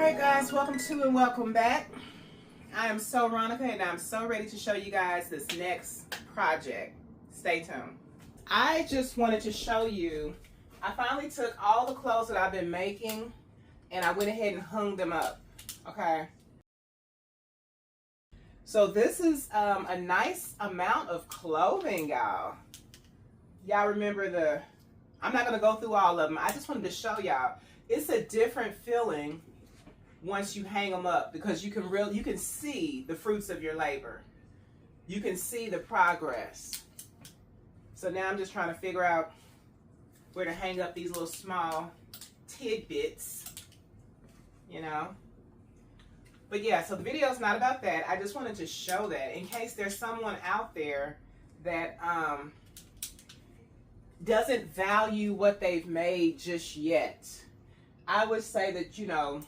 Alright guys, welcome to and welcome back. I am so Ronica and I'm so ready to show you guys this next project. Stay tuned. I just wanted to show you, I finally took all the clothes that I've been making and I went ahead and hung them up. Okay. So this is a nice amount of clothing, y'all. Y'all remember I'm not going to go through all of them. I just wanted to show y'all. It's a different feeling once you hang them up because you can see the fruits of your labor. You can see the progress. So now I'm just trying to figure out where to hang up these little small tidbits, you know. But yeah, so the video is not about that. I just wanted to show that in case there's someone out there that doesn't value what they've made just yet. I would say that, you know,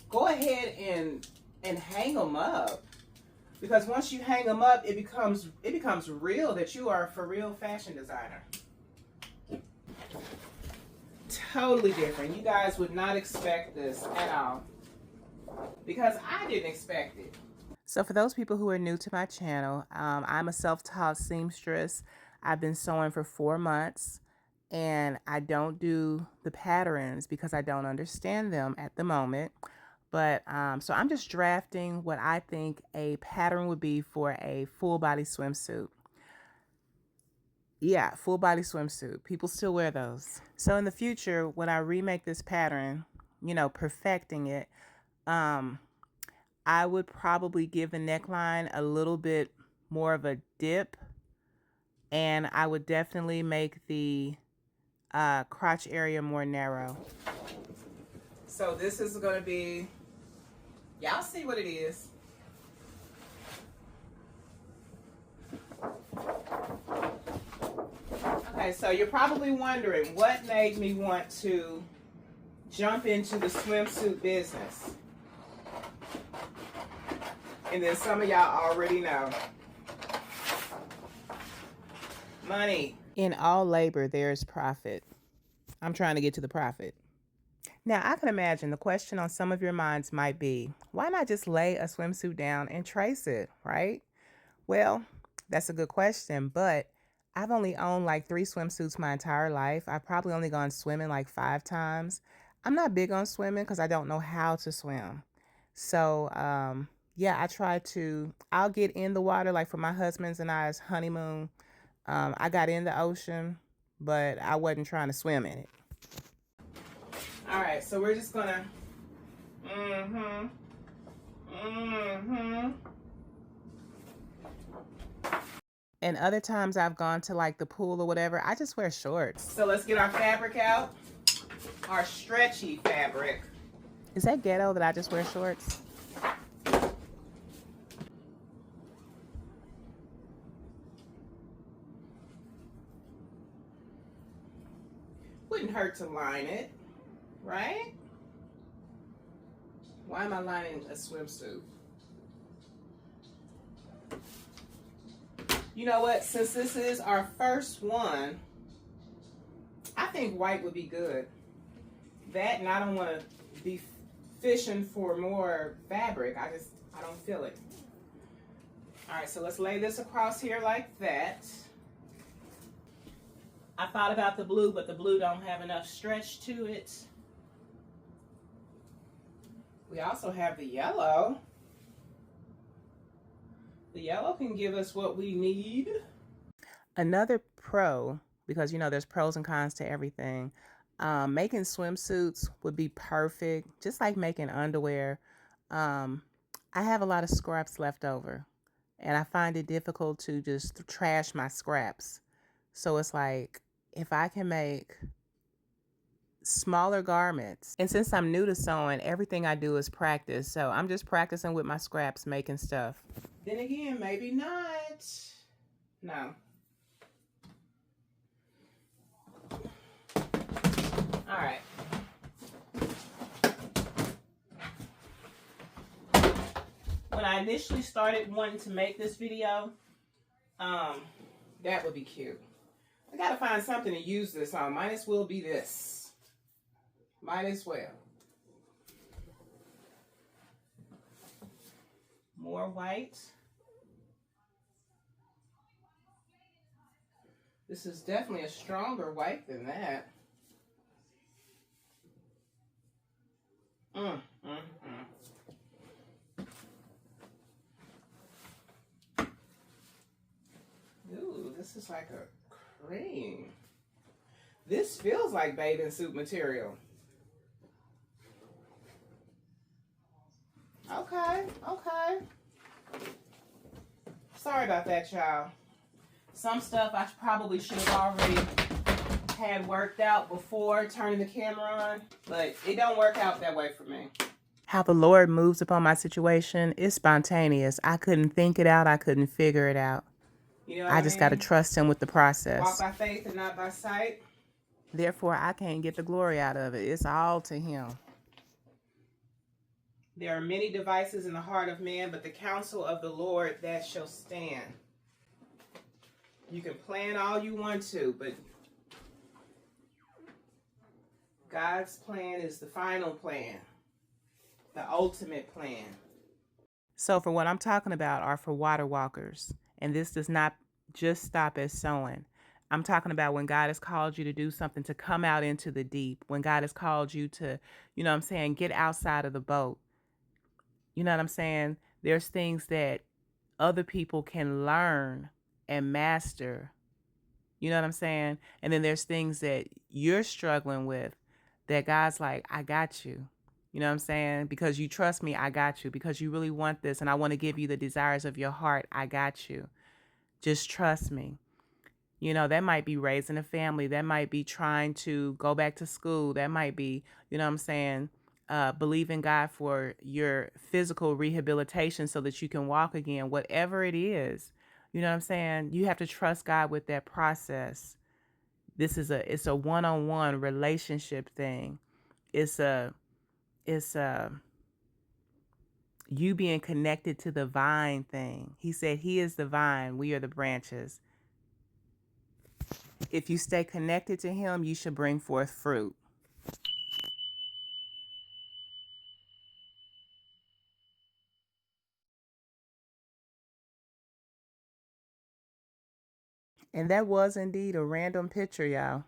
go ahead and hang them up, because once you hang them up, it becomes real that you are a for real fashion designer. Totally different. You guys would not expect this at all, because I didn't expect it. So for those people who are new to my channel, I'm a self-taught seamstress. I've been sewing for 4 months. And I don't do the patterns because I don't understand them at the moment. But so I'm just drafting what I think a pattern would be for a full body swimsuit. Yeah, full body swimsuit. People still wear those. So in the future, when I remake this pattern, you know, perfecting it, I would probably give the neckline a little bit more of a dip. And I would definitely make the crotch area more narrow. So this is going to be, y'all see what it is. Okay, so you're probably wondering what made me want to jump into the swimsuit business. And then some of y'all already know. Money. In all labor, there is profit. I'm trying to get to the profit. Now, I can imagine the question on some of your minds might be, why not just lay a swimsuit down and trace it, right? Well, that's a good question, but I've only owned like 3 swimsuits my entire life. I've probably only gone swimming like 5 times. I'm not big on swimming because I don't know how to swim. So, yeah, I'll get in the water, like for my husband's and I's honeymoon. I got in the ocean, but I wasn't trying to swim in it. All right, so we're just gonna, And other times I've gone to like the pool or whatever, I just wear shorts. So let's get our fabric out, our stretchy fabric. Is that ghetto that I just wear shorts? Wouldn't hurt to line it, right? Why am I lining a swimsuit? You know what? Since this is our first one, I think white would be good. That, and I don't want to be fishing for more fabric. I don't feel it. All right, so let's lay this across here like that. I thought about the blue, but the blue don't have enough stretch to it. We also have the yellow. The yellow can give us what we need. Another pro, because you know there's pros and cons to everything, making swimsuits would be perfect, just like making underwear. I have a lot of scraps left over, and I find it difficult to just trash my scraps. So it's like, if I can make smaller garments, and since I'm new to sewing, everything I do is practice. So I'm just practicing with my scraps, making stuff. Then again, maybe not. No. All right. When I initially started wanting to make this video, that would be cute. I gotta find something to use this on. Might as well be this. Might as well. More white. This is definitely a stronger white than that. Mm, mm, mm. Ooh, this is like a cream. This feels like bathing suit material. Okay, okay. Sorry about that, y'all. Some stuff I probably should have already had worked out before turning the camera on, but it don't work out that way for me. How the Lord moves upon my situation is spontaneous. I couldn't think it out. I couldn't figure it out. You know what I just got to trust him with the process. Walk by faith and not by sight. Therefore, I can't get the glory out of it. It's all to him. There are many devices in the heart of man, but the counsel of the Lord, that shall stand. You can plan all you want to, but God's plan is the final plan, the ultimate plan. So for what I'm talking about are for water walkers. And this does not just stop at sowing. I'm talking about when God has called you to do something, to come out into the deep. When God has called you to, you know what I'm saying, get outside of the boat. You know what I'm saying? There's things that other people can learn and master. You know what I'm saying? And then there's things that you're struggling with that God's like, I got you. You know what I'm saying? Because you trust me, I got you. Because you really want this and I want to give you the desires of your heart, I got you. Just trust me. You know, that might be raising a family. That might be trying to go back to school. That might be, you know what I'm saying, believe in God for your physical rehabilitation so that you can walk again. Whatever it is, you know what I'm saying? You have to trust God with that process. It's a one-on-one relationship thing. It's you being connected to the vine thing. He said he is the vine, we are the branches. If you stay connected to him, you should bring forth fruit. And that was indeed a random picture, y'all.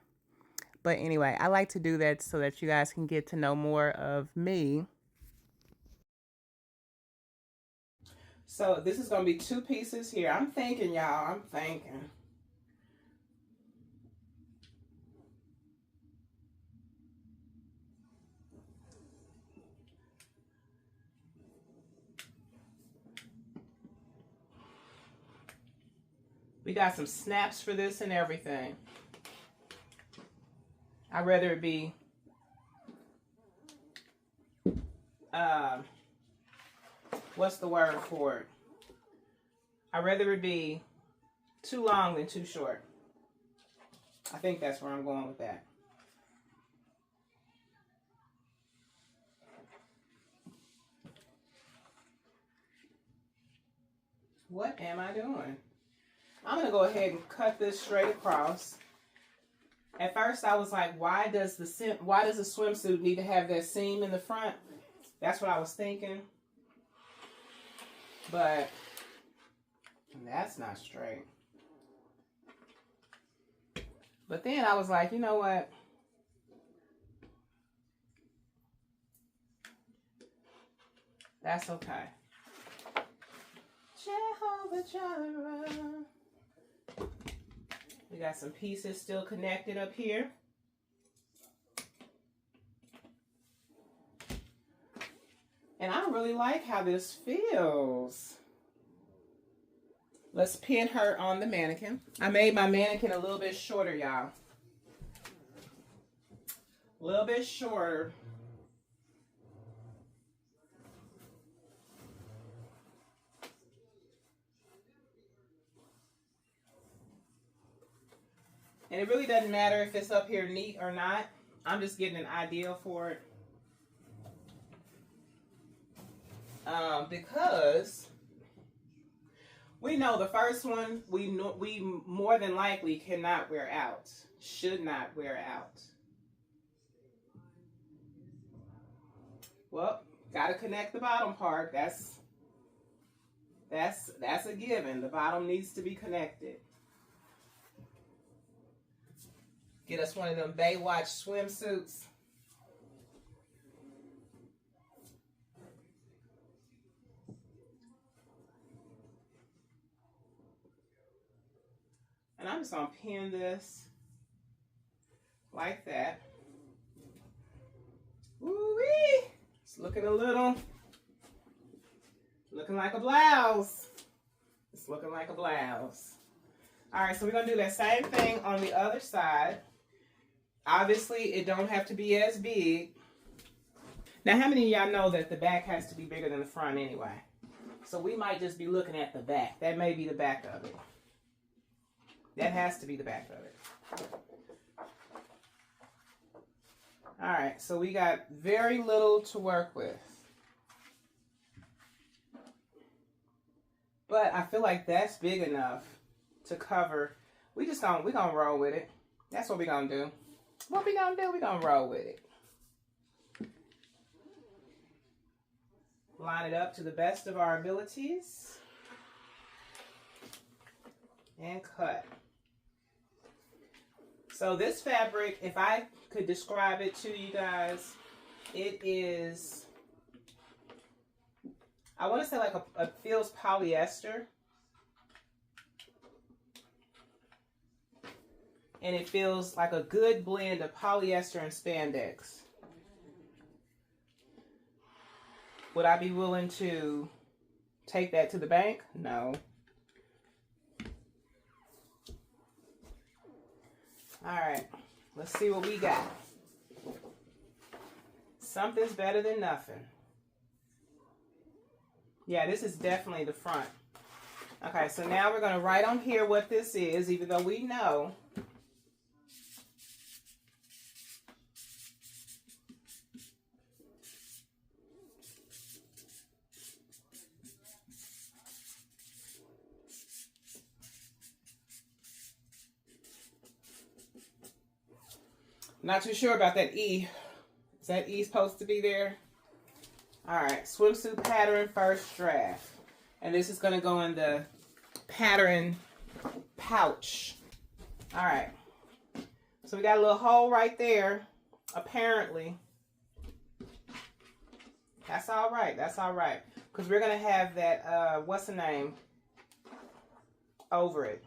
But anyway, I like to do that so that you guys can get to know more of me. So this is going to be 2 pieces here. I'm thinking, y'all. I'm thinking. We got some snaps for this and everything. I'd rather it be what's the word for it? I'd rather it be too long than too short. I think that's where I'm going with that. What am I doing? I'm going to go ahead and cut this straight across. At first I was like, why does the swimsuit need to have that seam in the front? That's what I was thinking. But that's not straight. But then I was like, you know what? That's okay. Jehovah Jireh. We got some pieces still connected up here. And I really like how this feels. Let's pin her on the mannequin. I made my mannequin a little bit shorter, y'all. A little bit shorter. And it really doesn't matter if it's up here neat or not. I'm just getting an idea for it. Because we know the first one we more than likely cannot wear out. Should not wear out. Well, gotta connect the bottom part. That's That's a given. The bottom needs to be connected. Get us one of them Baywatch swimsuits. And I'm just gonna pin this like that. Woo-wee! It's looking like a blouse. It's looking like a blouse. All right, so we're gonna do that same thing on the other side. Obviously, it don't have to be as big. Now, how many of y'all know that the back has to be bigger than the front anyway? So we might just be looking at the back. That may be the back of it. That has to be the back of it. All right, so we got very little to work with. But I feel like that's big enough to cover. We're gonna roll with it. That's what we're gonna do. What we gonna do? We're gonna roll with it. Line it up to the best of our abilities. And cut. So this fabric, if I could describe it to you guys, it is, I want to say like a feels polyester. And it feels like a good blend of polyester and spandex. Would I be willing to take that to the bank? No. All right, let's see what we got. Something's better than nothing. Yeah, this is definitely the front. Okay, so now we're gonna write on here what this is, even though we know. Not too sure about that E. Is that E supposed to be there? All right, swimsuit pattern first draft. And this is gonna go in the pattern pouch. All right, so we got a little hole right there, apparently. That's all right, because we're gonna have that, what's the name, over it.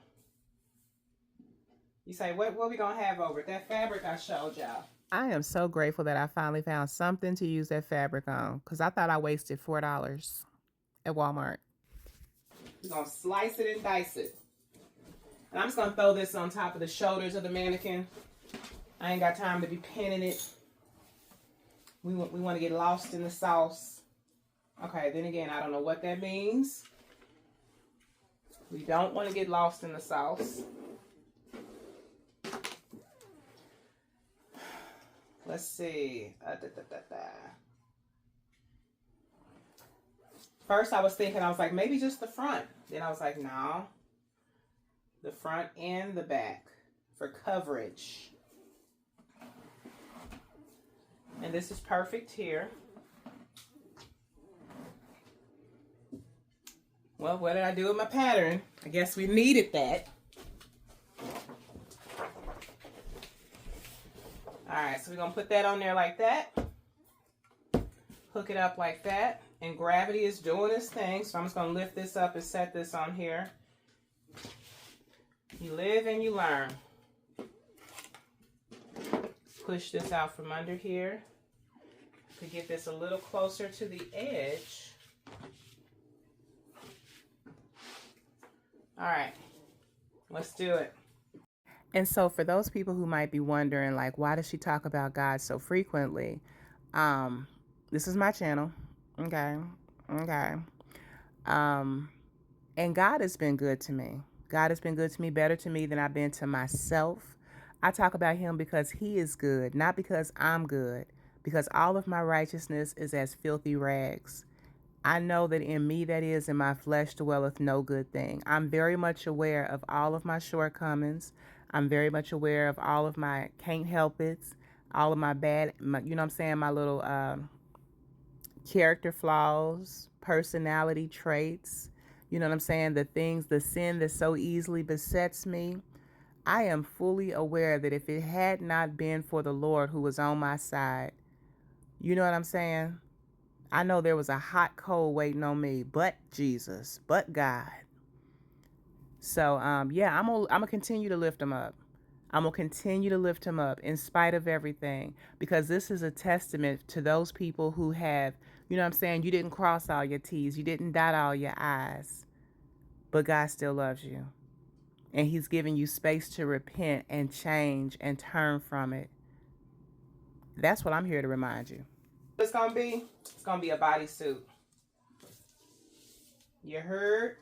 You say, what we gonna have over it? That fabric I showed y'all. I am so grateful that I finally found something to use that fabric on, because I thought I wasted $4 at Walmart. We're gonna slice it and dice it. And I'm just gonna throw this on top of the shoulders of the mannequin. I ain't got time to be pinning it. We want to get lost in the sauce. Okay, then again, I don't know what that means. We don't want to get lost in the sauce. Let's see. First, I was thinking, I was like, maybe just the front. Then I was like, no. The front and the back for coverage. And this is perfect here. Well, what did I do with my pattern? I guess we needed that. All right, so we're gonna put that on there like that. Hook it up like that. And gravity is doing its thing. So I'm just gonna lift this up and set this on here. You live and you learn. Push this out from under here. To get this a little closer to the edge. All right, let's do it. And so for those people who might be wondering, like, why does she talk about God so frequently? This is my channel. Okay. And God has been good to me. God has been good to me, better to me than I've been to myself. I talk about him because he is good, not because I'm good, because all of my righteousness is as filthy rags. I know that in me, that is, in my flesh dwelleth no good thing. I'm very much aware of all of my shortcomings. I'm very much aware of all of my can't help it, all of my bad, you know what I'm saying, my little character flaws, personality traits, You know what I'm saying? The things, the sin that so easily besets me. I am fully aware that if it had not been for the Lord who was on my side, you know what I'm saying? I know there was a hot coal waiting on me, but Jesus, but God. So, yeah, I'm gonna continue to lift him up. I'm gonna continue to lift him up in spite of everything, because this is a testament to those people who have, you know what I'm saying? You didn't cross all your T's, you didn't dot all your I's, but God still loves you. And he's giving you space to repent and change and turn from it. That's what I'm here to remind you. It's gonna be a bodysuit. You heard?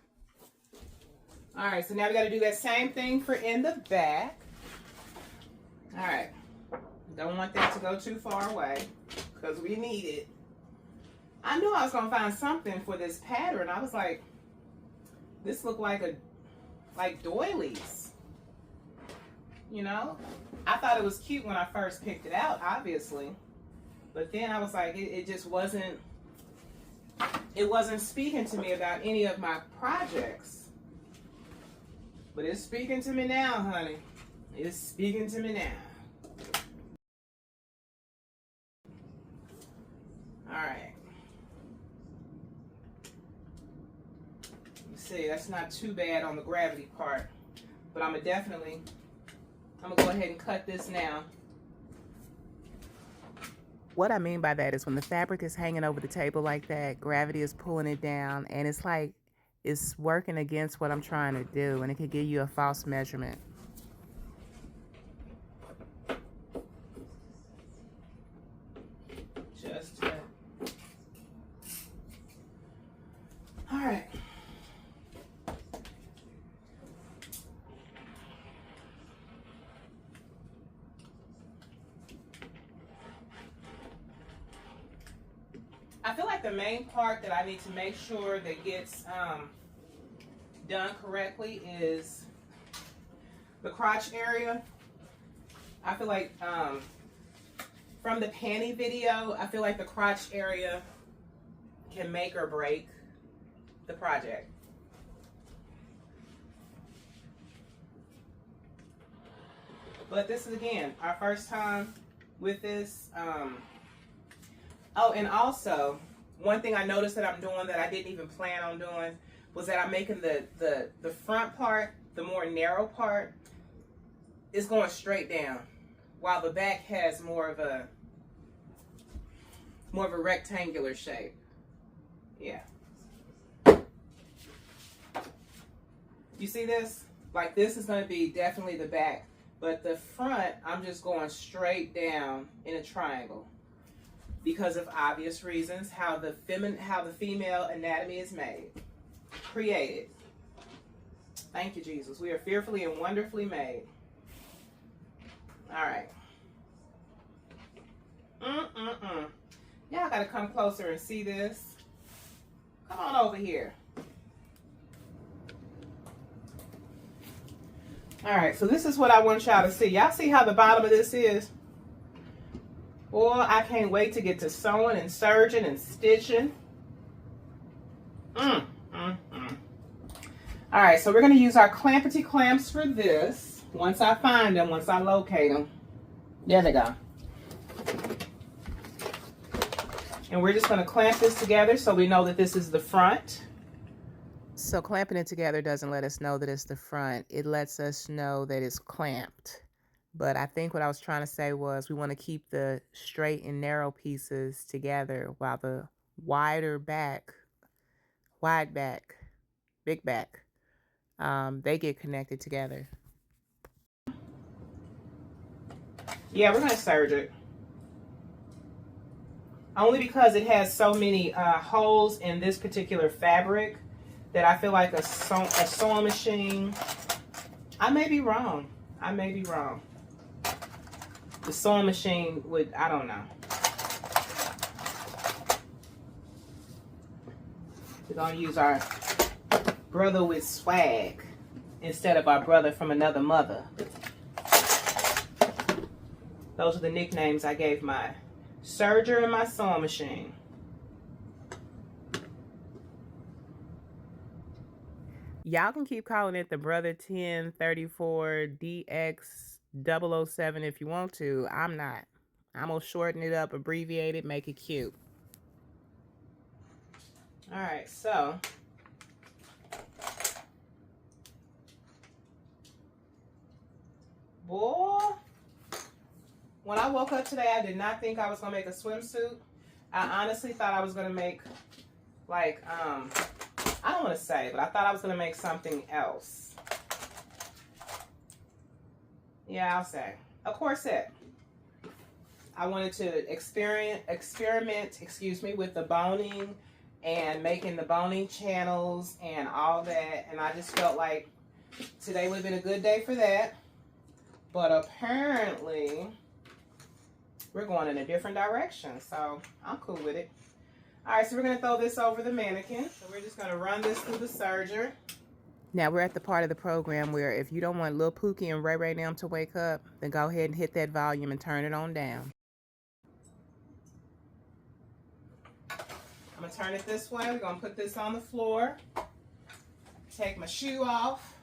All right, so now we got to do that same thing for in the back. All right, don't want that to go too far away because we need it. I knew I was gonna find something for this pattern. I was like, this looked like doilies. You know, I thought it was cute when I first picked it out, obviously, but then I was like, it just wasn't. It wasn't speaking to me about any of my projects. But it's speaking to me now, honey. It's speaking to me now. All right. You see, that's not too bad on the gravity part. But I'm gonna go ahead and cut this now. What I mean by that is when the fabric is hanging over the table like that, gravity is pulling it down, and it's like it's working against what I'm trying to do, and it can give you a false measurement. Just all right. I feel like the main part that I need to make sure that gets done correctly is the crotch area. I feel like from the panty video, I feel like the crotch area can make or break the project. But this is, again, our first time with this. Oh, and also, one thing I noticed that I'm doing that I didn't even plan on doing was that I'm making the front part, the more narrow part, is going straight down, while the back has more of a rectangular shape. Yeah. You see this? Like, this is going to be definitely the back, but the front, I'm just going straight down in a triangle because of obvious reasons, how the female anatomy is made, created. Thank you, Jesus. We are fearfully and wonderfully made. All right. Y'all got to come closer and see this. Come on over here. All right, so this is what I want y'all to see. Y'all see how the bottom of this is? Boy, I can't wait to get to sewing and serging and stitching. All right, so we're going to use our clampety clamps for this. Once I find them, once I locate them. There they go. And we're just going to clamp this together so we know that this is the front. So clamping it together doesn't let us know that it's the front. It lets us know that it's clamped. But I think what I was trying to say was we want to keep the straight and narrow pieces together while the wide back, big back, they get connected together. Yeah, we're going to serge it. Only because it has so many holes in this particular fabric that I feel like a sewing machine, I may be wrong. I may be wrong. The sewing machine would, I don't know. We're going to use our brother with swag instead of our brother from another mother. Those are the nicknames I gave my serger and my sewing machine. Y'all can keep calling it the Brother 1034 DX007 if you want to. I'm not. I'm gonna shorten it up, abbreviate it, make it cute. All right, so boy, when I woke up today, I did not think I was gonna make a swimsuit. I honestly thought I was gonna make like I don't want to say, but I thought I was gonna make something else. Yeah, I'll say a corset. I wanted to experiment, with the boning and making the boning channels and all that. And I just felt like today would have been a good day for that. But apparently we're going in a different direction. So I'm cool with it. All right, so we're gonna throw this over the mannequin. So we're just gonna run this through the serger. Now we're at the part of the program where if you don't want Lil Pookie and Ray Ray them to wake up, then go ahead and hit that volume and turn it on down. I'm gonna turn it this way. We're gonna put this on the floor. Take my shoe off.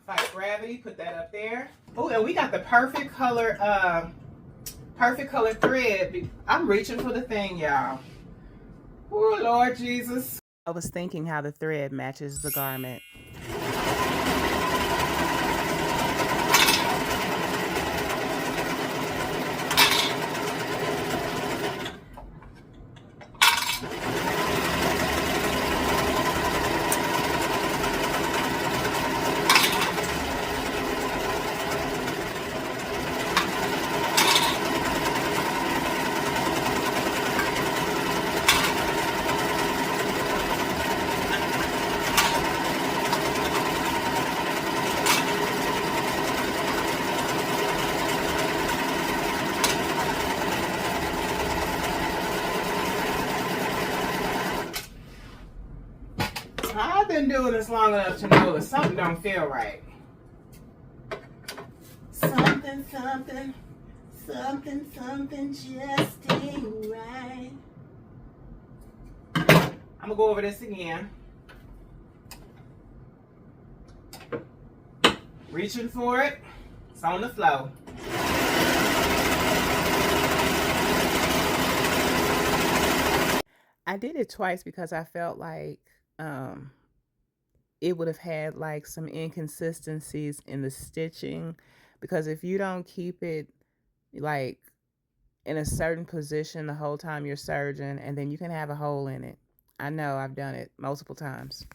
Fight gravity, put that up there. Oh, and we got the perfect color thread. I'm reaching for the thing, y'all. Oh, Lord Jesus. I was thinking how the thread matches the garment. I've been doing this long enough to know that something don't feel right. Something just ain't right. I'm gonna go over this again. Reaching for it. It's on the flow. I did it twice because I felt like it would have had like some inconsistencies in the stitching, because if you don't keep it like in a certain position the whole time you're serging, and then you can have a hole in it. I know I've done it multiple times.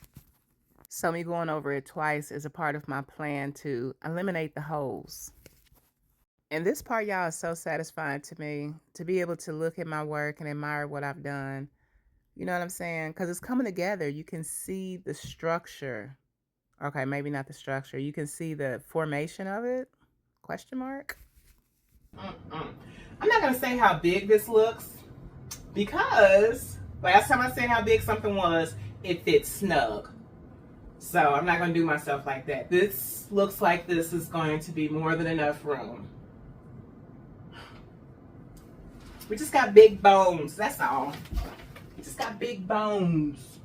So me going over it twice is a part of my plan to eliminate the holes. And this part, y'all, is so satisfying to me, to be able to look at my work and admire what I've done. You know what I'm saying? Because it's coming together. You can see the structure. Okay, maybe not the structure. You can see the formation of it. Question mark? I'm not going to say how big this looks, because last time I said how big something was, it fits snug. So I'm not going to do myself like that. This looks like this is going to be more than enough room. We just got big bones, that's all. We just got big bones.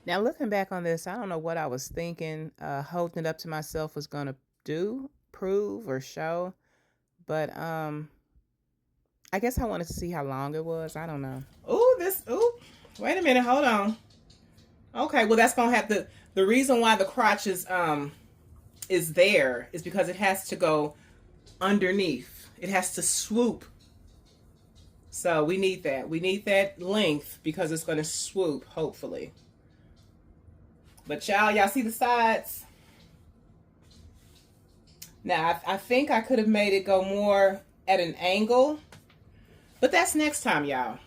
Now looking back on this, I don't know what I was thinking holding it up to myself was going to do, prove, or show. But I guess I wanted to see how long it was. I don't know. Wait a minute, hold on. Okay, well that's going to have to, the reason why the crotch is there is because it has to go underneath. It has to swoop. So we need that. We need that length because it's going to swoop, hopefully. But y'all see the sides? Now, I think I could have made it go more at an angle. But that's next time, y'all.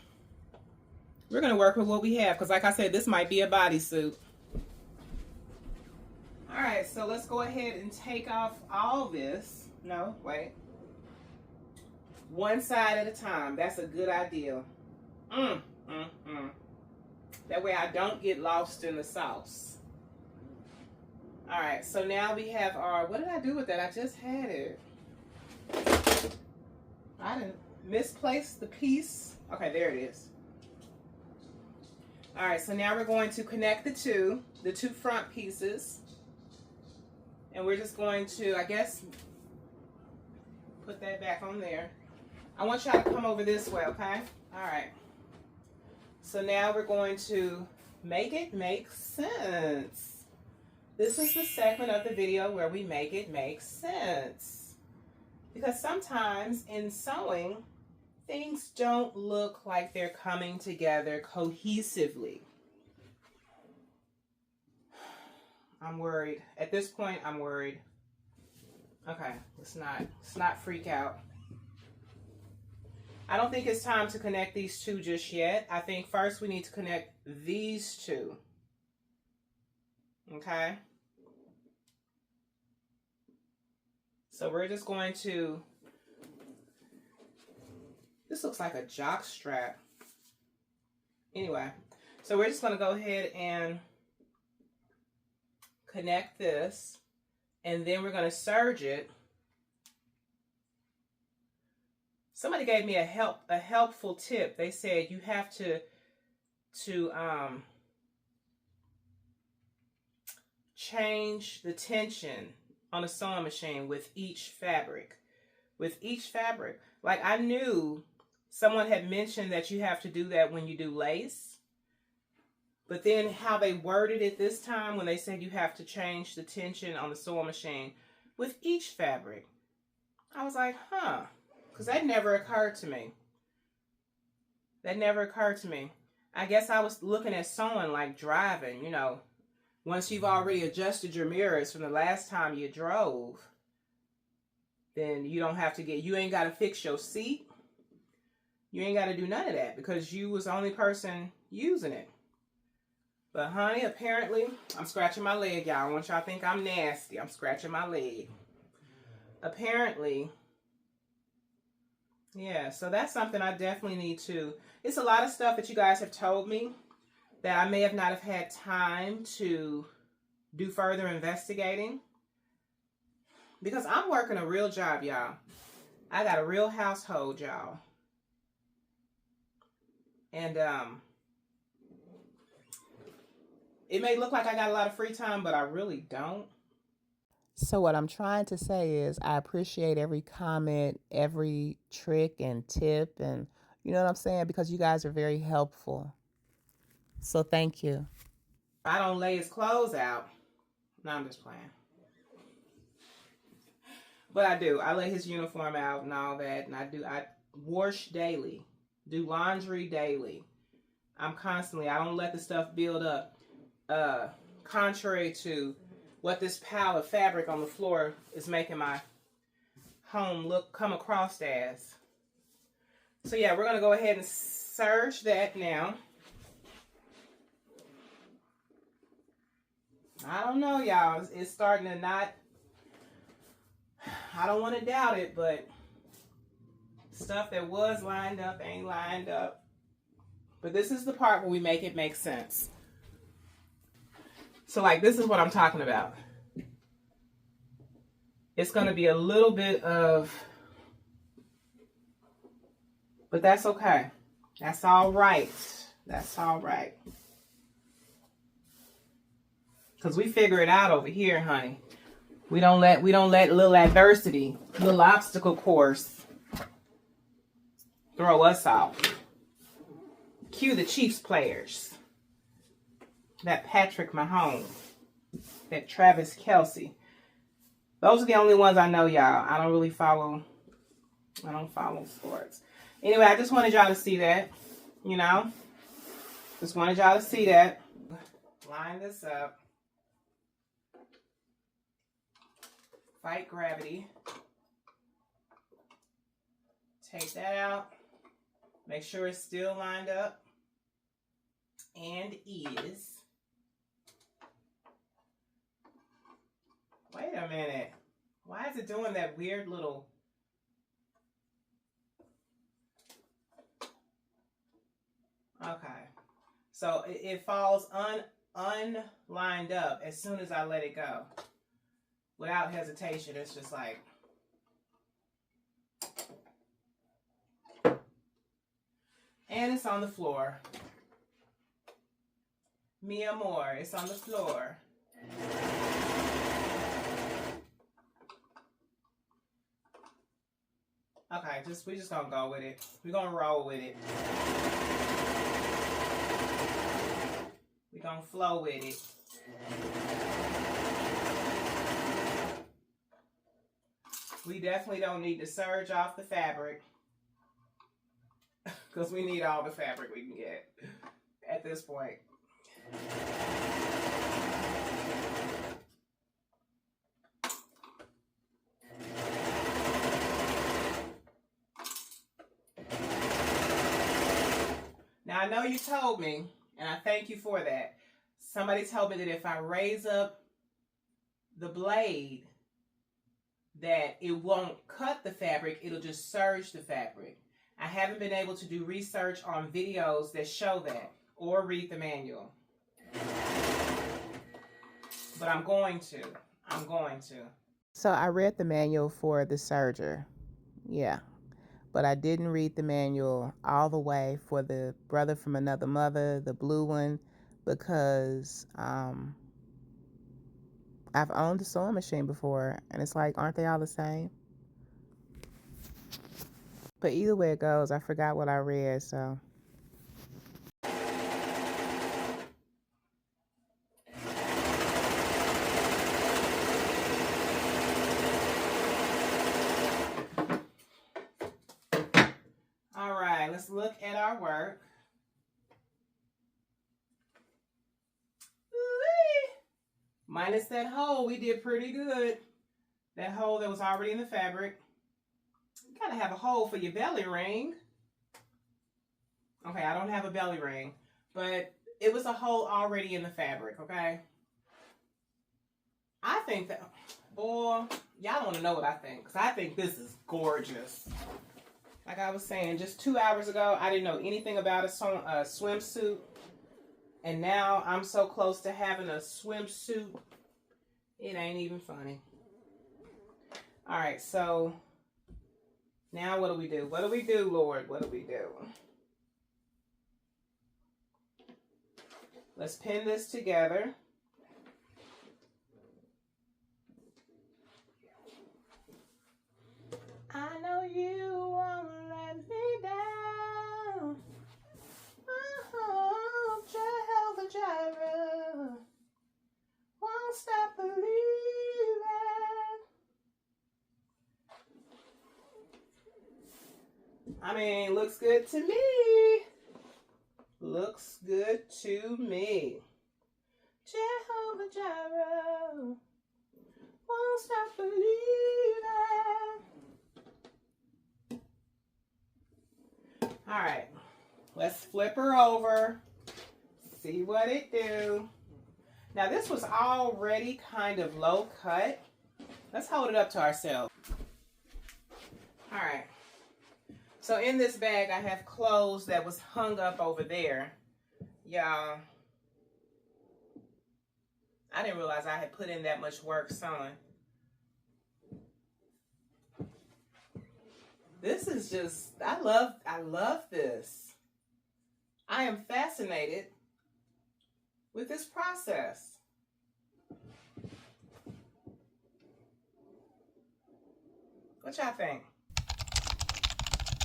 We're going to work with what we have. Because like I said, this might be a bodysuit. All right, so let's go ahead and take off all this. No, wait. One side at a time. That's a good idea. That way I don't get lost in the sauce. All right, so now we have our, what did I do with that? I just had it. I didn't misplace the piece. Okay, there it is. All right, so now we're going to connect the two front pieces. And we're just going to, I guess, put that back on there. I want y'all to come over this way, okay? All right. So now we're going to make it make sense. This is the segment of the video where we make it make sense. Because sometimes in sewing, things don't look like they're coming together cohesively. I'm worried. At this point, I'm worried. Okay, let's not freak out. I don't think it's time to connect these two just yet. I think first we need to connect these two. Okay? So we're just going to, this looks like a jock strap. Anyway, so we're just going to go ahead and connect this, and then we're going to serge it. Somebody gave me a helpful tip. They said you have to change the tension on a sewing machine with each fabric. With each fabric. Like, I knew someone had mentioned that you have to do that when you do lace. But then how they worded it this time when they said you have to change the tension on the sewing machine with each fabric. I was like, huh. Because that never occurred to me. That never occurred to me. I guess I was looking at sewing like driving, you know. Once you've already adjusted your mirrors from the last time you drove, then you don't have to you ain't got to fix your seat. You ain't got to do none of that because you was the only person using it. But honey, apparently, I'm scratching my leg, y'all. I want y'all to think I'm nasty. I'm scratching my leg. Apparently, yeah, so that's something I definitely need to. It's a lot of stuff that you guys have told me that I may have not have had time to do further investigating. Because I'm working a real job, y'all. I got a real household, y'all. And, it may look like I got a lot of free time, but I really don't. So what I'm trying to say is I appreciate every comment, every trick and tip, and you know what I'm saying? Because you guys are very helpful. So thank you. I don't lay his clothes out. No, I'm just playing. But I do. I lay his uniform out and all that, and I wash daily, do laundry daily. I don't let the stuff build up. Contrary to what this pile of fabric on the floor is making my home come across as. So yeah, we're going to go ahead and serge that now. I don't know, y'all. It's starting to not, I don't want to doubt it, but stuff that was lined up ain't lined up. But this is the part where we make it make sense. So like, this is what I'm talking about. It's going to be a little bit of, but that's okay. That's all right. That's all right. Because we figure it out over here, honey. We don't let little adversity, little obstacle course throw us off. Cue the Chiefs players. That Patrick Mahomes, that Travis Kelce. Those are the only ones I know, y'all. I don't follow sports. Anyway, I just wanted y'all to see that, you know. Just wanted y'all to see that. Line this up. Fight gravity. Take that out. Make sure it's still lined up. And is. Wait a minute. Why is it doing that weird little... Okay. So it falls unlined up as soon as I let it go. Without hesitation, it's just like, and it's on the floor. Mi amor, it's on the floor. Okay, we just gonna go with it. We're gonna roll with it. We're gonna flow with it. We definitely don't need to serge off the fabric because we need all the fabric we can get at this point. Now, I know you told me, and I thank you for that. Somebody told me that if I raise up the blade, that it won't cut the fabric, it'll just serge the fabric. I haven't been able to do research on videos that show that or read the manual. But I'm going to. So I read the manual for the serger. Yeah. But I didn't read the manual all the way for the Brother from Another Mother, the blue one, because I've owned a sewing machine before, and it's like, aren't they all the same? But either way it goes, I forgot what I read, so. All right, let's look at our work. Minus that hole, we did pretty good. That hole that was already in the fabric. You gotta have a hole for your belly ring. Okay, I don't have a belly ring, but it was a hole already in the fabric, okay? I think that, boy, y'all want to know what I think, because I think this is gorgeous. Like I was saying, just 2 hours ago, I didn't know anything about a swimsuit. And now I'm so close to having a swimsuit, it ain't even funny. All right, so now what do we do? What do we do, Lord? What do we do? Let's pin this together. I know you won't let me down. Oh, Jehovah Jireh, won't stop believing. I mean, looks good to me. Looks good to me. Jehovah Jireh, won't stop believing. All right, let's flip her over, see what it do. Now this was already kind of low cut. Let's hold it up to ourselves. All right, so in this bag I have clothes that was hung up over there. Y'all, I didn't realize I had put in that much work sewing. This is just, I love this. I am fascinated with this process. What y'all think?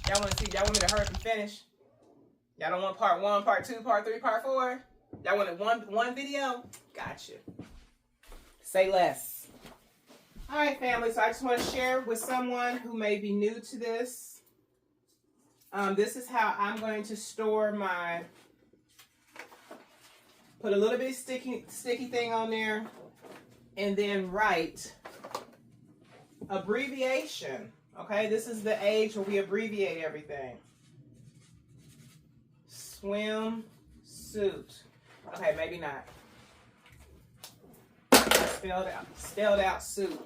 Y'all want to see, y'all want me to hurry up and finish? Y'all don't want part 1, part 2, part 3, part 4? Y'all want one video? Gotcha. Say less. All right, family, so I just want to share with someone who may be new to this. This is how I'm going to store my, put a little bit of sticky thing on there, and then write abbreviation. Okay, this is the age where we abbreviate everything. Swimsuit. Okay, maybe not. Spelled out suit.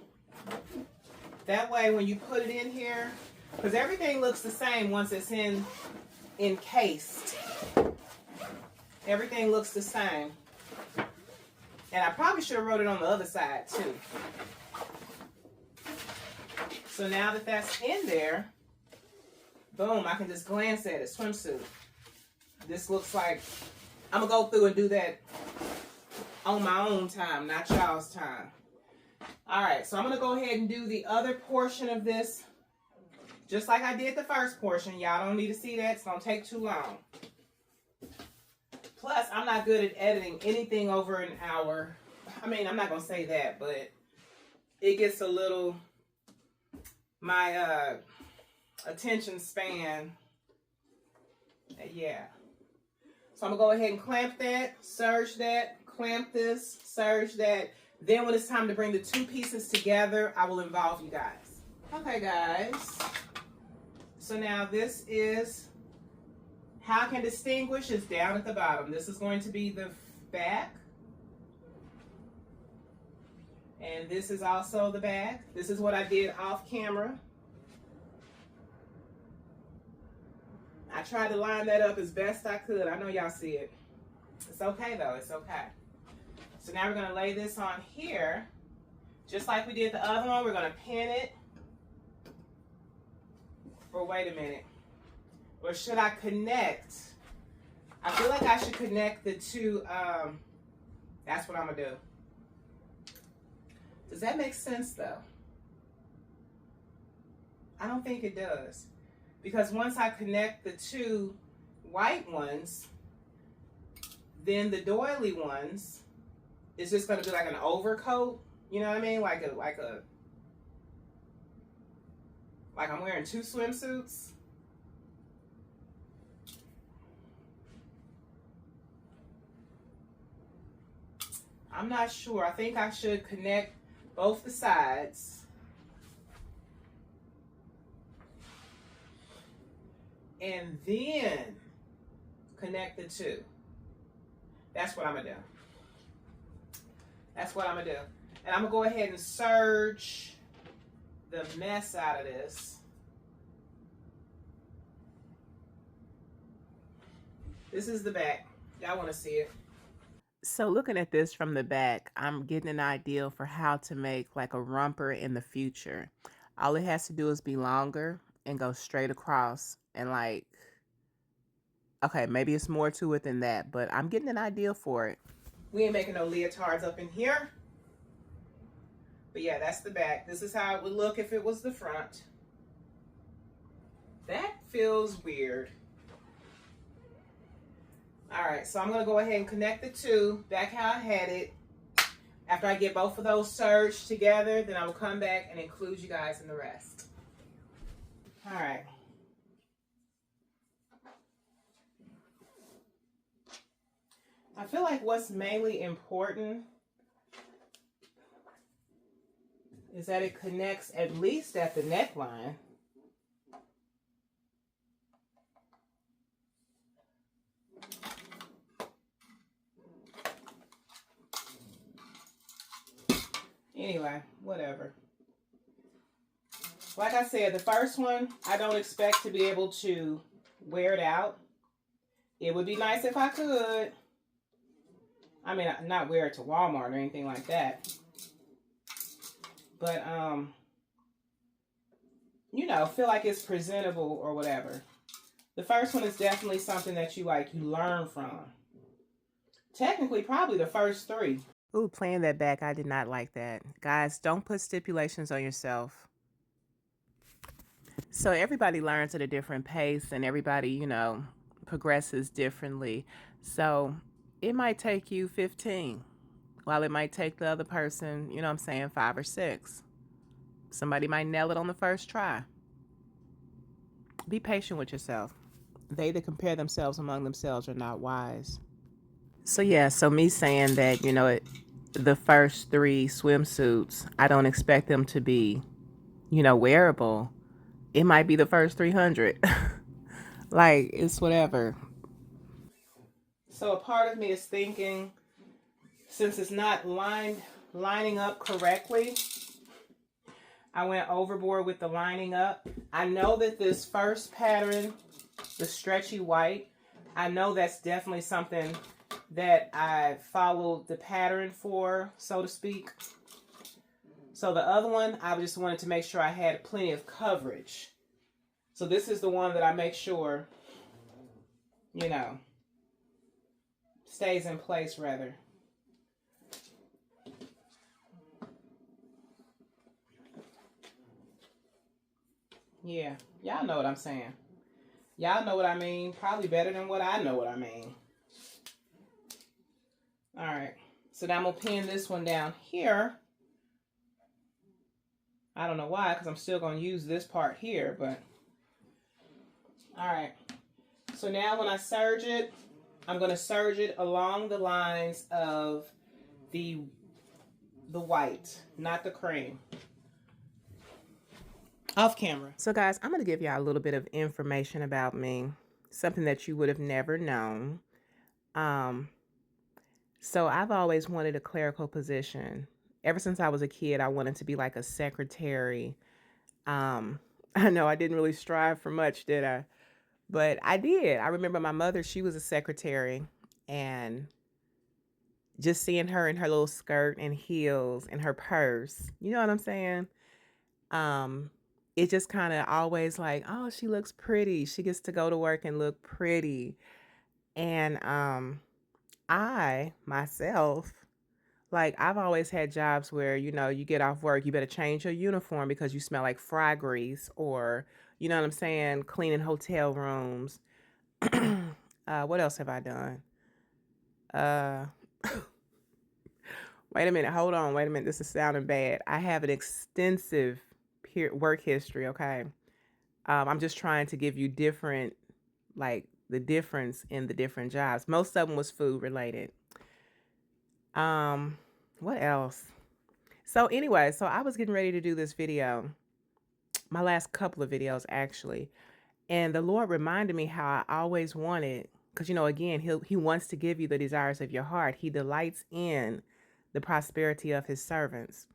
That way when you put it in here, because everything looks the same once it's encased. Everything looks the same. And I probably should have wrote it on the other side too. So now that that's in there, boom, I can just glance at it, swimsuit. This looks like, I'm gonna go through and do that on my own time, not y'all's time. All right, so I'm gonna go ahead and do the other portion of this, just like I did the first portion. Y'all don't need to see that, it's gonna take too long. Plus, I'm not good at editing anything over an hour. I mean, I'm not gonna say that, but it gets a little, my attention span, yeah. So I'm gonna go ahead and clamp that, serge that, clamp this, serge that. Then when it's time to bring the two pieces together, I will involve you guys. Okay, guys. So now this is, how I can distinguish is down at the bottom. This is going to be the back. And this is also the back. This is what I did off camera. I tried to line that up as best I could. I know y'all see it. It's okay though, it's okay. So now we're gonna lay this on here. Just like we did the other one, we're gonna pin it. Or wait a minute. Or should I connect? I feel like I should connect the two, that's what I'm gonna do. Does that make sense though? I don't think it does. Because once I connect the two white ones, then the doily ones is just gonna be like an overcoat. You know what I mean? Like I'm wearing two swimsuits. I'm not sure. I think I should connect both the sides. And then connect the two. That's what I'm gonna do. That's what I'm gonna do. And I'm gonna go ahead and serge the mess out of this. This is the back. Y'all wanna see it? So looking at this from the back, I'm getting an idea for how to make like a romper in the future. All it has to do is be longer and go straight across and like, okay, maybe it's more to it than that, but I'm getting an idea for it. We ain't making no leotards up in here. But yeah, that's the back. This is how it would look if it was the front. That feels weird. All right, so I'm gonna go ahead and connect the two back how I had it. After I get both of those serged together, then I will come back and include you guys in the rest. All right. I feel like what's mainly important is that it connects at least at the neckline. Anyway, whatever. Like I said, the first one, I don't expect to be able to wear it out. It would be nice if I could. I mean, not wear it to Walmart or anything like that. But, you know, feel like it's presentable or whatever. The first one is definitely something that you learn from. Technically, probably the first three. Ooh, playing that back, I did not like that. Guys, don't put stipulations on yourself. So everybody learns at a different pace and everybody, you know, progresses differently. So it might take you 15, while it might take the other person, you know what I'm saying, 5 or 6. Somebody might nail it on the first try. Be patient with yourself. They that compare themselves among themselves are not wise. So yeah, so me saying that, you know, the first 3 swimsuits, I don't expect them to be, you know, wearable. It might be the first 300. Like, it's whatever. So a part of me is thinking, since it's not lining up correctly, I went overboard with the lining up. I know that this first pattern, the stretchy white, I know that's definitely something that I followed the pattern for, so to speak. So the other one, I just wanted to make sure I had plenty of coverage. So this is the one that I make sure, you know, stays in place rather. Yeah, y'all know what I'm saying. Y'all know what I mean. Probably better than what I know what I mean. All right. So now I'm going to pin this one down here. I don't know why, because I'm still going to use this part here, but. All right. So now when I serge it, I'm going to serge it along the lines of the white, not the cream. Off camera. So guys, I'm going to give y'all a little bit of information about me, something that you would have never known. So I've always wanted a clerical position. Ever since I was a kid, I wanted to be like a secretary. I know I didn't really strive for much, did I? But I did. I remember my mother, she was a secretary, and just seeing her in her little skirt and heels and her purse, you know what I'm saying? It just kind of always like, oh, she looks pretty. She gets to go to work and look pretty. And I myself, like, I've always had jobs where, you know, you get off work, you better change your uniform because you smell like fry grease, or, you know what I'm saying, cleaning hotel rooms. What else have I done? Wait a minute. Hold on. Wait a minute. This is sounding bad. I have an extensive work history, okay? I'm just trying to give you different, like, the difference in the different jobs. Most of them was food related. What else? So anyway, so I was getting ready to do this video, my last couple of videos actually, and the Lord reminded me how I always wanted, because, you know, again, he wants to give you the desires of your heart. He delights in the prosperity of his servants.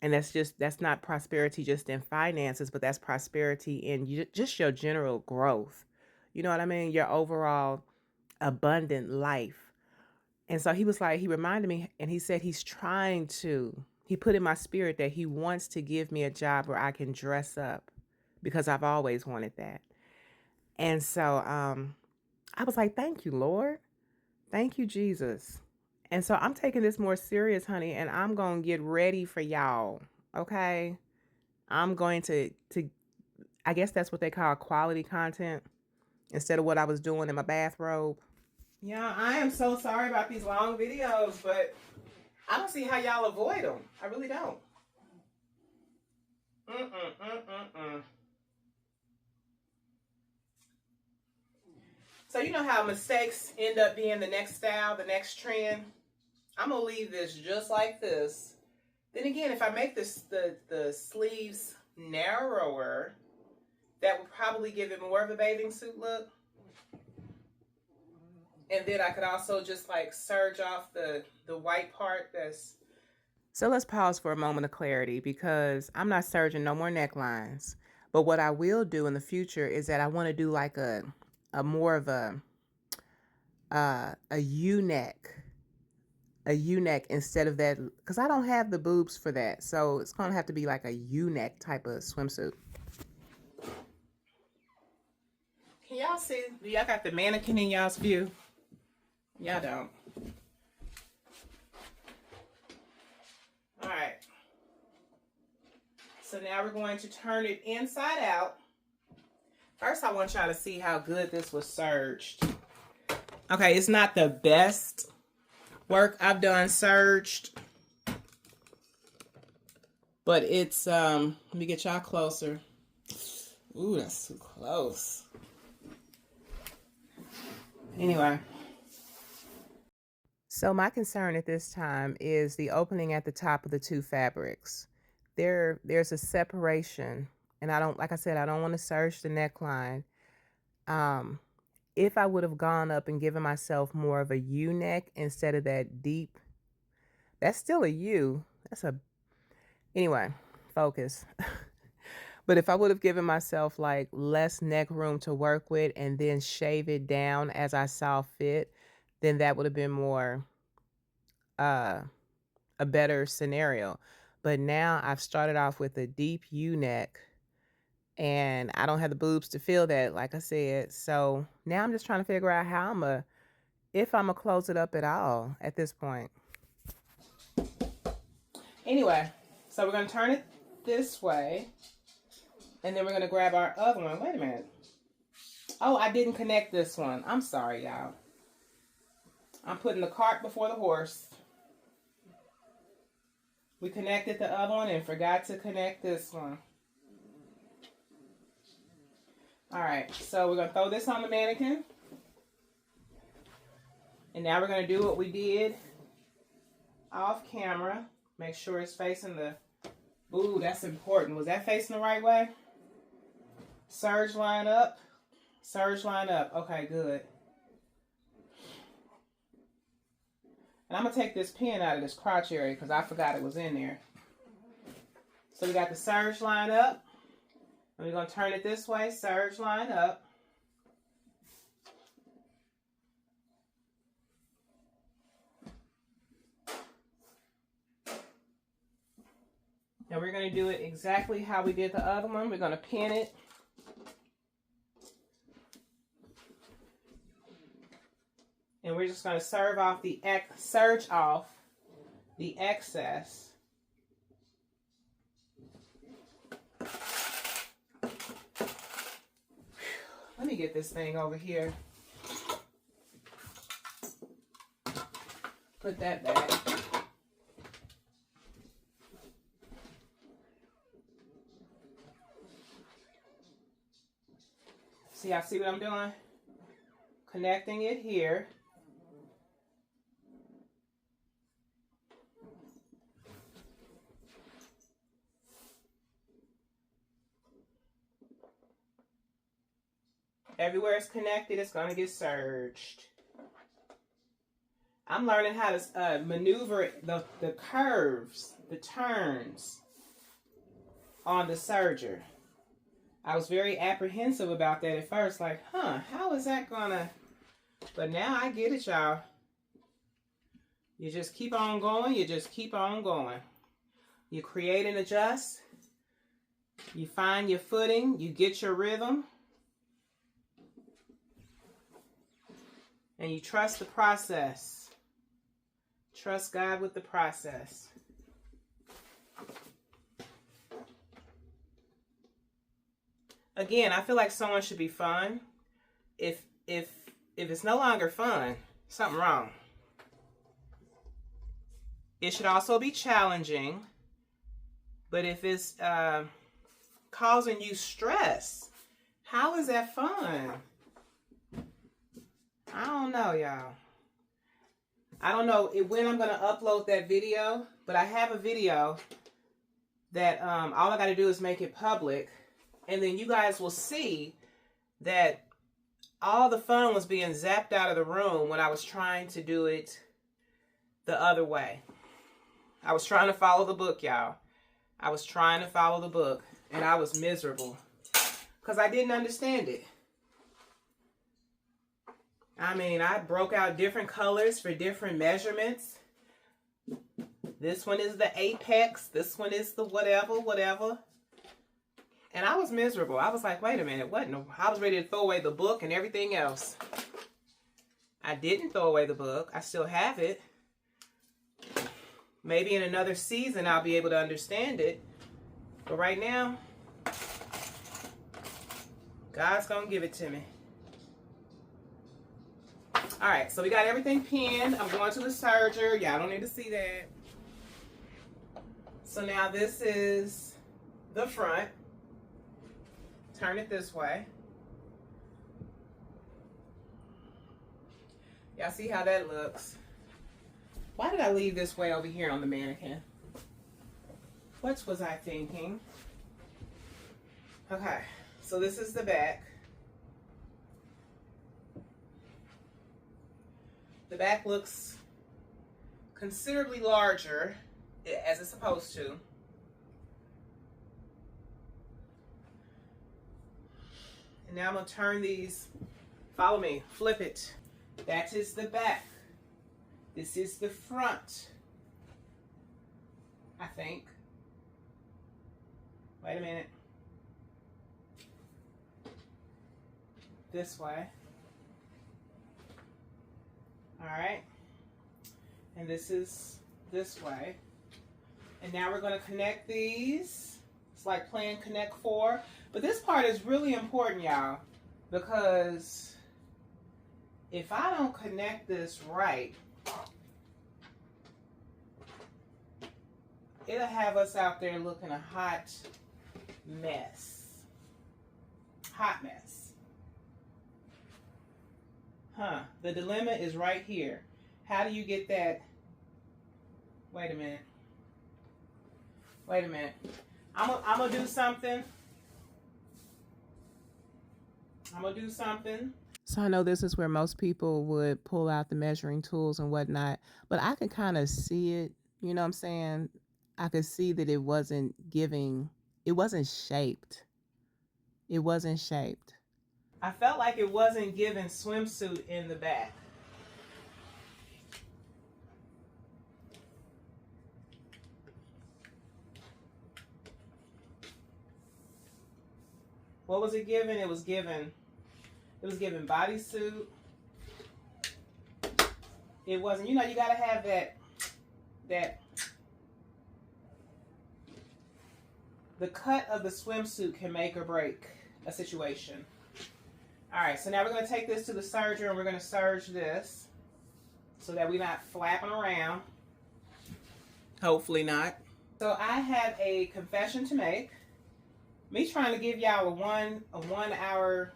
And that's not prosperity just in finances, but that's prosperity in just your general growth. You know what I mean? Your overall abundant life. And so he was like, he reminded me, and he said he put in my spirit that he wants to give me a job where I can dress up, because I've always wanted that. And so I was like, thank you, Lord. Thank you, Jesus. And so I'm taking this more serious, honey, and I'm going to get ready for y'all. Okay? I'm going to I guess that's what they call quality content instead of what I was doing in my bathrobe. Yeah, I am so sorry about these long videos, but I don't see how y'all avoid them. I really don't. So you know how mistakes end up being the next style, the next trend? I'm going to leave this just like this. Then again, if I make this the sleeves narrower, that would probably give it more of a bathing suit look. And then I could also just like serge off the white part that's... So let's pause for a moment of clarity, because I'm not serging no more necklines. But what I will do in the future is that I want to do like a more of a U-neck. A U-neck instead of that, because I don't have the boobs for that. So it's going to have to be like a U-neck type of swimsuit. Can y'all see? Do y'all got the mannequin in y'all's view? Y'all don't. All right. So now we're going to turn it inside out. First, I want y'all to see how good this was serged. Okay, it's not the best work I've done serged, but it's let me get y'all closer. Ooh, that's too close. Anyway, so my concern at this time is the opening at the top of the two fabrics. There's a separation, and I don't, like I said, I don't want to serge the neckline. If I would have gone up and given myself more of a U neck instead of that deep, that's still a U. Anyway, focus. But if I would have given myself like less neck room to work with and then shave it down as I saw fit, then that would have been more uh, a better scenario. But now I've started off with a deep U neck and I don't have the boobs to fill that, like I said. So now I'm just trying to figure out how if I'm gonna close it up at all at this point. Anyway, so we're gonna turn it this way and then we're gonna grab our other one. Wait a minute. Oh, I didn't connect this one. I'm sorry, y'all. I'm putting the cart before the horse. We connected the other one and forgot to connect this one. All right, so we're gonna throw this on the mannequin. And now we're gonna do what we did off camera. Make sure it's facing the, ooh, that's important. Was that facing the right way? Serge line up. Serge line up. Okay, good. And I'm gonna take this pin out of this crotch area because I forgot it was in there. So we got the serge line up. And we're gonna turn it this way, serge line up. And we're gonna do it exactly how we did the other one. We're gonna pin it. And we're just gonna serge off the excess. Let me get this thing over here. Put that back. See, y'all see what I'm doing? Connecting it here. Everywhere it's connected, it's going to get serged. I'm learning how to maneuver the curves, the turns on the serger. I was very apprehensive about that at first, like, how is that gonna? But now I get it, y'all. You just keep on going, you just keep on going. You create and adjust. You find your footing, you get your rhythm. And you trust the process. Trust God with the process. Again, I feel like someone should be fun. If it's no longer fun, something wrong. It should also be challenging. But if it's causing you stress, how is that fun? I don't know, y'all. I don't know when I'm going to upload that video, but I have a video that all I got to do is make it public. And then you guys will see that all the fun was being zapped out of the room when I was trying to do it the other way. I was trying to follow the book, y'all. I was trying to follow the book, and I was miserable because I didn't understand it. I mean, I broke out different colors for different measurements. This one is the apex. This one is the whatever. And I was miserable. I was like, wait a minute, what? No, I was ready to throw away the book and everything else. I didn't throw away the book. I still have it. Maybe in another season I'll be able to understand it. But right now, God's going to give it to me. All right, so we got everything pinned. I'm going to the serger. Y'all don't need to see that. So now this is the front. Turn it this way. Y'all see how that looks? Why did I leave this way over here on the mannequin? What was I thinking? Okay, so this is the back. The back looks considerably larger, as it's supposed to. And now I'm going to turn these, follow me, flip it. That is the back. This is the front, I think. Wait a minute. This way. All right. And this is this way. And now we're going to connect these. It's like playing Connect 4. But this part is really important, y'all, because if I don't connect this right, it'll have us out there looking a hot mess. Hot mess. Huh. The dilemma is right here. How do you get that? Wait a minute. Wait a minute. I'm gonna do something. I'm gonna do something. So I know this is where most people would pull out the measuring tools and whatnot, but I can kind of see it. You know what I'm saying? I could see that it wasn't giving, it wasn't shaped. It wasn't shaped. I felt like it wasn't giving swimsuit in the back. What was it giving? It was giving bodysuit. It wasn't, you know, you gotta have that the cut of the swimsuit can make or break a situation. All right, so now we're gonna take this to the serger and we're gonna serge this so that we're not flapping around. Hopefully not. So I have a confession to make. Me trying to give y'all a one hour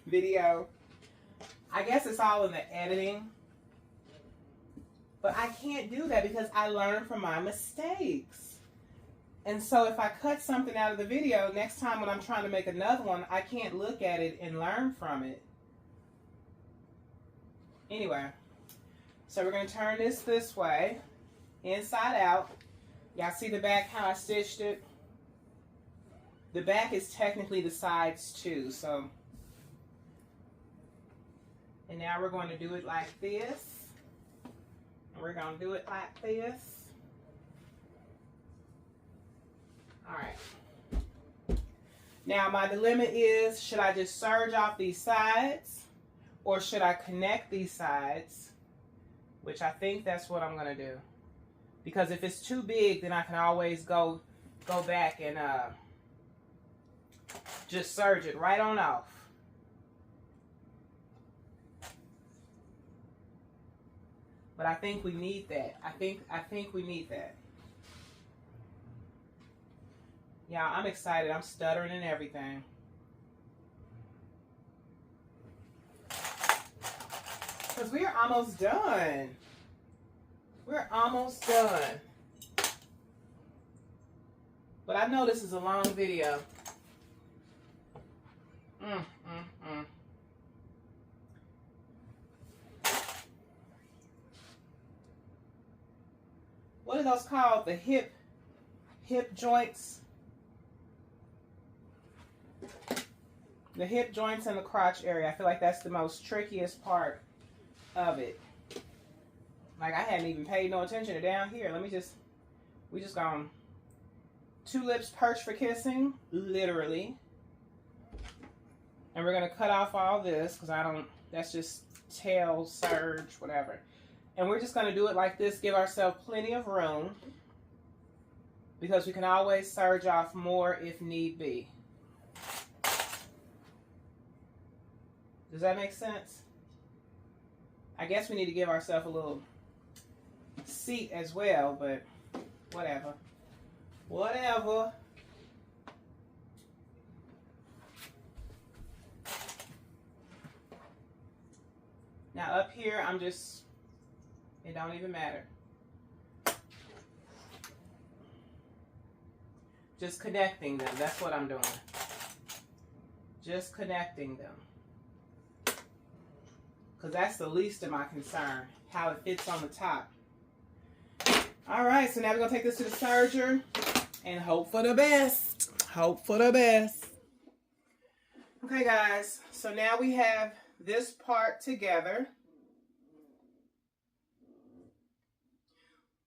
video. I guess it's all in the editing. But I can't do that because I learn from my mistakes. And so if I cut something out of the video, next time when I'm trying to make another one, I can't look at it and learn from it. Anyway, so we're going to turn this way, inside out. Y'all see the back, how I stitched it? The back is technically the sides too, so. And now we're going to do it like this. And we're going to do it like this. All right. Now my dilemma is, should I just serge off these sides or should I connect these sides? Which I think that's what I'm going to do. Because if it's too big, then I can always go back and just serge it right on off. But I think we need that. I think we need that. Yeah, I'm excited. I'm stuttering and everything. Because we're almost done. We're almost done. But I know this is a long video. What are those called? The hip joints? The hip joints and the crotch area. I feel like that's the most trickiest part of it. Like I hadn't even paid no attention to down here. We just gone two lips perched for kissing, literally. And we're gonna cut off all this because that's just tail, serge, whatever. And we're just gonna do it like this, give ourselves plenty of room because we can always serge off more if need be. Does that make sense? I guess we need to give ourselves a little seat as well, but whatever. Whatever. Now up here, it don't even matter. Just connecting them, that's what I'm doing. Just connecting them. Because that's the least of my concern, how it fits on the top. All right, so now we're going to take this to the serger and hope for the best. Hope for the best. Okay, guys, so now we have this part together.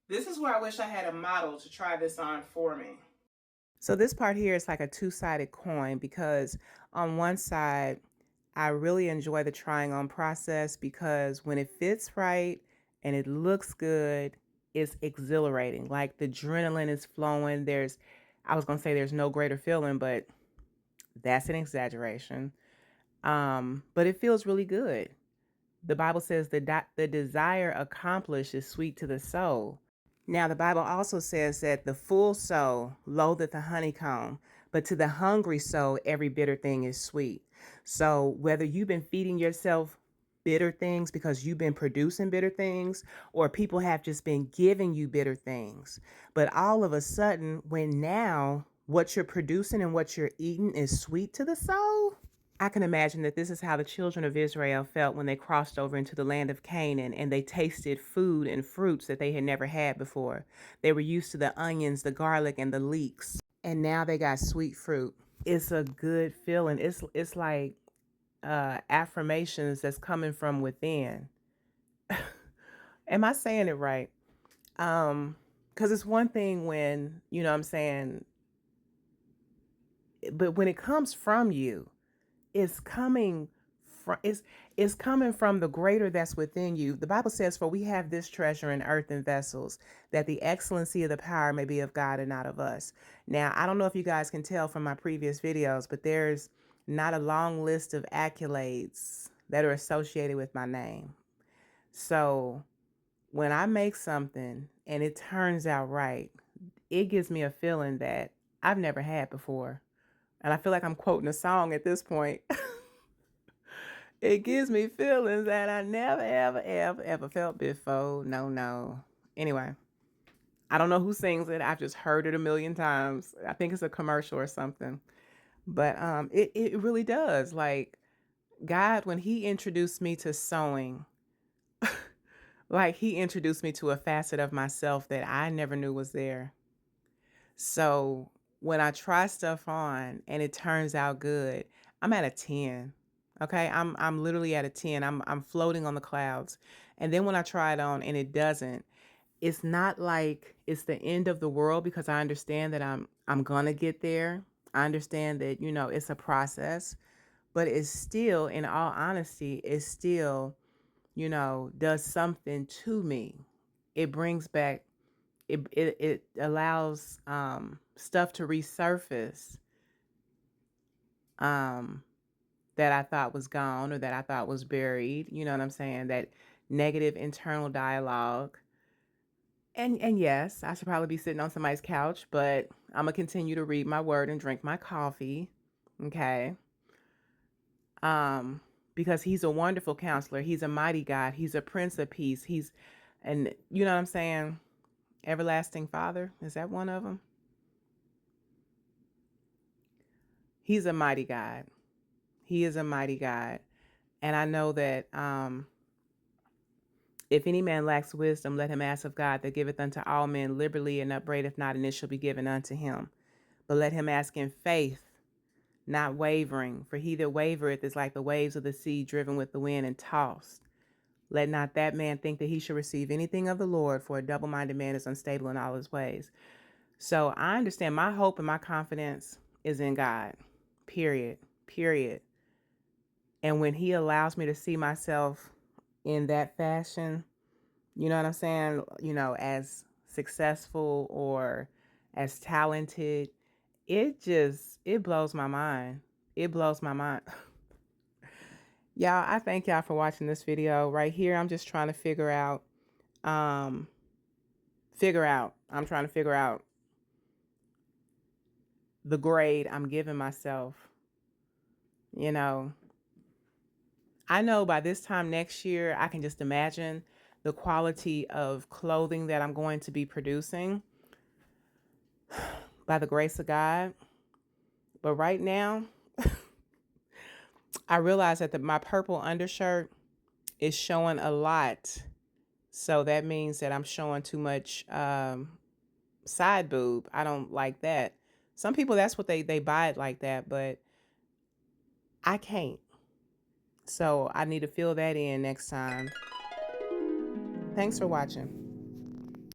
This is where I wish I had a model to try this on for me. So this part here is like a two-sided coin because on one side, I really enjoy the trying on process because when it fits right and it looks good, it's exhilarating. Like the adrenaline is flowing. I was going to say there's no greater feeling, but that's an exaggeration. But it feels really good. The Bible says the desire accomplished is sweet to the soul. Now, the Bible also says that the full soul loatheth the honeycomb, but to the hungry soul, every bitter thing is sweet. So, whether you've been feeding yourself bitter things because you've been producing bitter things, or people have just been giving you bitter things, but all of a sudden, when now what you're producing and what you're eating is sweet to the soul, I can imagine that this is how the children of Israel felt when they crossed over into the land of Canaan and they tasted food and fruits that they had never had before. They were used to the onions, the garlic, and the leeks, and now they got sweet fruit. It's a good feeling. It's like affirmations that's coming from within. Am I saying it right? Because it's one thing when, you know what I'm saying, but when it comes from you, is coming from is coming from the greater that's within you. The Bible says, "For we have this treasure in earthen vessels, that the excellency of the power may be of God and not of us." Now, I don't know if you guys can tell from my previous videos, but there's not a long list of accolades that are associated with my name. So when I make something and it turns out right, it gives me a feeling that I've never had before. And I feel like I'm quoting a song at this point. It gives me feelings that I never, ever, ever, ever felt before. No, no. Anyway, I don't know who sings it. I've just heard it a million times. I think it's a commercial or something. But it really does. Like God, when He introduced me to sewing, like He introduced me to a facet of myself that I never knew was there. So when I try stuff on and it turns out good, I'm at a 10. Okay? I'm literally at a 10. I'm floating on the clouds. And then when I try it on and it doesn't, it's not like it's the end of the world because I understand that I'm gonna get there. I understand that, it's a process, but it's still, in all honesty, it's still, does something to me. It brings back it allows stuff to resurface um, that I thought was gone or that I thought was buried. You know what I'm saying? That negative internal dialogue. And yes, I should probably be sitting on somebody's couch, but I'm gonna continue to read my word and drink my coffee. Okay. Um, because he's a wonderful counselor. He's a mighty God. He's a prince of peace. And you know what I'm saying? Everlasting Father. Is that one of them? He's a mighty God. He is a mighty God. And I know that if any man lacks wisdom, let him ask of God that giveth unto all men liberally and upbraideth not, and it shall be given unto him. But let him ask in faith, not wavering. For he that wavereth is like the waves of the sea driven with the wind and tossed. Let not that man think that he shall receive anything of the Lord, for a double-minded man is unstable in all his ways. So I understand my hope and my confidence is in God. Period. Period. And when he allows me to see myself in that fashion, you know what I'm saying? As successful or as talented, it blows my mind. It blows my mind. Y'all, I thank y'all for watching this video right here. I'm just trying to um, I'm trying to figure out the grade I'm giving myself. I know by this time next year, I can just imagine the quality of clothing that I'm going to be producing by the grace of God. But right now, I realize that my purple undershirt is showing a lot. So that means that I'm showing too much side boob. I don't like that. Some people, that's what they buy it like that, but I can't. So I need to fill that in next time. Thanks for watching.